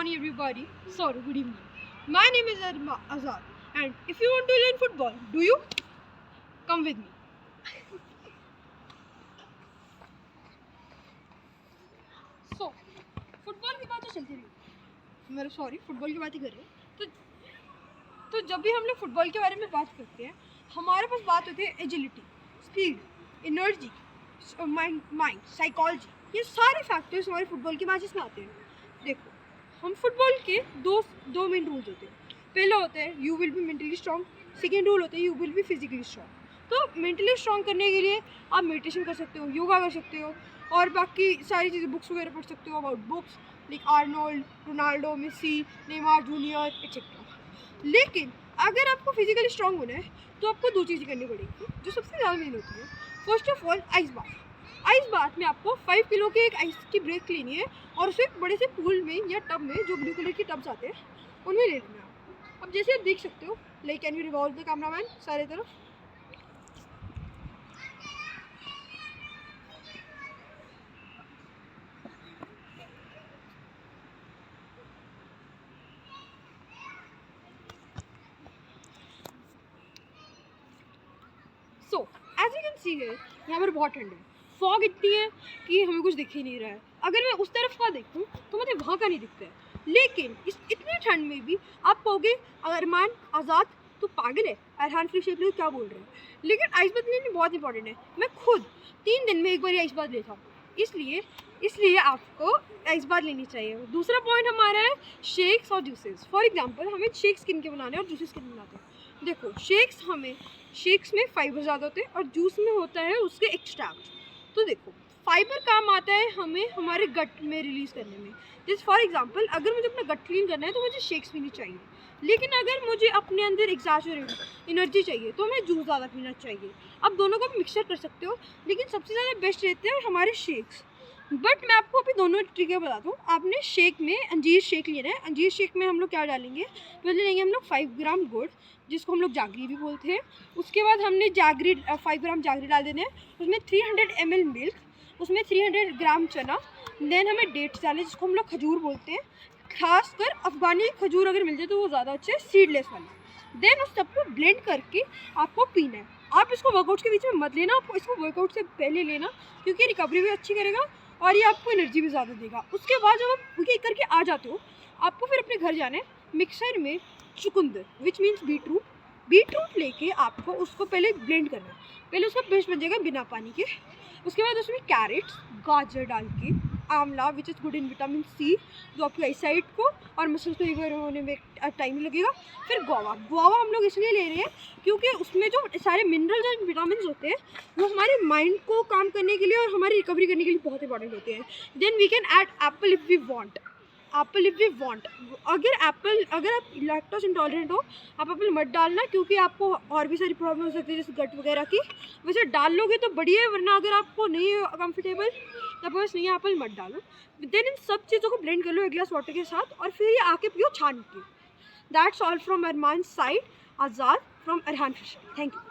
morning everybody. Sorry, good evening. My name is Azad, and if you want to learn football, do you? Come with me. So, football की बात तो चलती रही। मेरे sorry football की बात ही कर रहे हैं। तो जब भी हम लोग फुटबॉल के बारे में बात करते हैं, हमारे पास बात होती है agility, speed, energy, mind, psychology. ये सारे फैक्टर्स हमारे फुटबॉल के मैचेस में आते हैं। देखो, हम फुटबॉल के दो मेन रूल्स होते हैं। पहला होता है you will be mentally strong, second rule होता है you will be physically strong. तो मेंटली स्ट्रॉन्ग करने के लिए आप मेडिटेशन कर सकते हो, योगा कर सकते हो, और बाकी सारी चीज़ें बुक्स वगैरह पढ़ सकते हो about books like Arnold, Ronaldo, Messi, Neymar junior etcetera. लेकिन अगर आपको फिजिकली स्ट्रॉन्ग होना है तो आपको दो चीज़ें करनी पड़ेगी जो सबसे ज़्यादा मेन होती है। First of all ice bath. Ice bath में आपको 5 किलो के एक आइस की ब्रेक लेनी है और उसे एक बड़े से पूल में या टब में, जो ब्लू कलर के टब्स आते हैं, उनमें ले लेना है। अब जैसे आप देख सकते हो, like can you revolve the cameraman सारे तरफ। So as you can see है, यहाँ पर बहुत ठंड है, फॉग इतनी है कि हमें कुछ दिख ही नहीं रहा है। अगर मैं उस तरफ का देखूँ तो मुझे वहाँ का नहीं दिखता है। लेकिन इस इतनी ठंड में भी आप कहोगे अरमान आज़ाद तो पागल है, अरहान फ्री शेप क्या बोल रहे हैं। लेकिन आइस बात लेनी बहुत इंपॉर्टेंट है। मैं खुद 3 दिन में एक बार आइस बात लेता हूँ, इसलिए आपको आइस बात लेनी चाहिए। दूसरा पॉइंट हमारा है शेक्स और जूसेस। फॉर एग्जांपल, हमें शेक्स किन के बनाने हैं और जूसेस किन के बनाते हैं। देखो, शेक्स में फाइबर ज़्यादा होते हैं और जूस में होता है उसके एक्सट्रैक्ट। तो देखो, फाइबर काम आता है हमें हमारे गट में रिलीज़ करने में। जैसे फॉर एग्जांपल, अगर मुझे अपना गट क्लीन करना है तो मुझे शेक्स पीनी चाहिए। लेकिन अगर मुझे अपने अंदर एग्जैजरेट एनर्जी चाहिए तो हमें जूस ज़्यादा पीना चाहिए। आप दोनों को मिक्सचर कर सकते हो, लेकिन सबसे ज़्यादा बेस्ट रहते हैं हमारे शेक्स। बट मैं आपको अभी दोनों ट्रिकें बताता हूँ। आपने शेक में अंजीर शेक लेना है। अंजीर शेक में हम लोग क्या डालेंगे, पहले लेंगे हम लोग 5 ग्राम गुड़, जिसको हम लोग जागरी भी बोलते हैं। उसके बाद हमने 5 ग्राम जागरी डाल देने हैं। उसमें 300 ml मिल्क, उसमें 300 ग्राम चना, देन हमें डेट्स डालें जिसको हम लोग खजूर बोलते हैं। खासकर अफ़गानी खजूर अगर मिल जाए तो वो ज़्यादा अच्छे, सीडलेस वाली। देन उस सबको ब्लेंड करके आपको पीना है। आप इसको वर्कआउट के बीच में मत लेना, आपको इसको वर्कआउट से पहले लेना, क्योंकि रिकवरी भी अच्छी करेगा और ये आपको एनर्जी भी ज़्यादा देगा। उसके बाद जब आप ये करके आ जाते हो, आपको फिर अपने घर जाना है। मिक्सर में चुकंदर विच मीन्स बीटरूट लेके आपको उसको पहले ब्लेंड करना है। पहले उसका पेस्ट बन जाएगा बिना पानी के। उसके बाद उसमें कैरेट्स, गाजर डाल के, आंवला which is good in vitamin C, जो आपकी आईसाइट को और मसल्स को रिकवर होने में टाइम लगेगा। फिर गुआवा हम लोग इसलिए ले रहे हैं क्योंकि उसमें जो सारे मिनरल्स और विटामिन होते हैं वो हमारे माइंड को काम करने के लिए और हमारी रिकवरी करने के लिए बहुत इंपॉर्टेंट होते हैं। Then we can add apple if we want. अगर आप लैक्टोज इंटॉलरेंट हो, आप एप्पल मत डालना, क्योंकि आपको और भी सारी प्रॉब्लम हो सकती है जैसे गट वगैरह की। वैसे डाल लोगे तो बढ़िया है, वरना अगर आपको नहीं है कंफर्टेबल तब बस नहीं, एप्पल मत डालो। देन इन सब चीज़ों को ब्लेंड कर लो एक गिलास वाटर के साथ, और फिर ये आके पियो छान के। That's all from Arman side, Azad from Arhan Fisher. Thank you.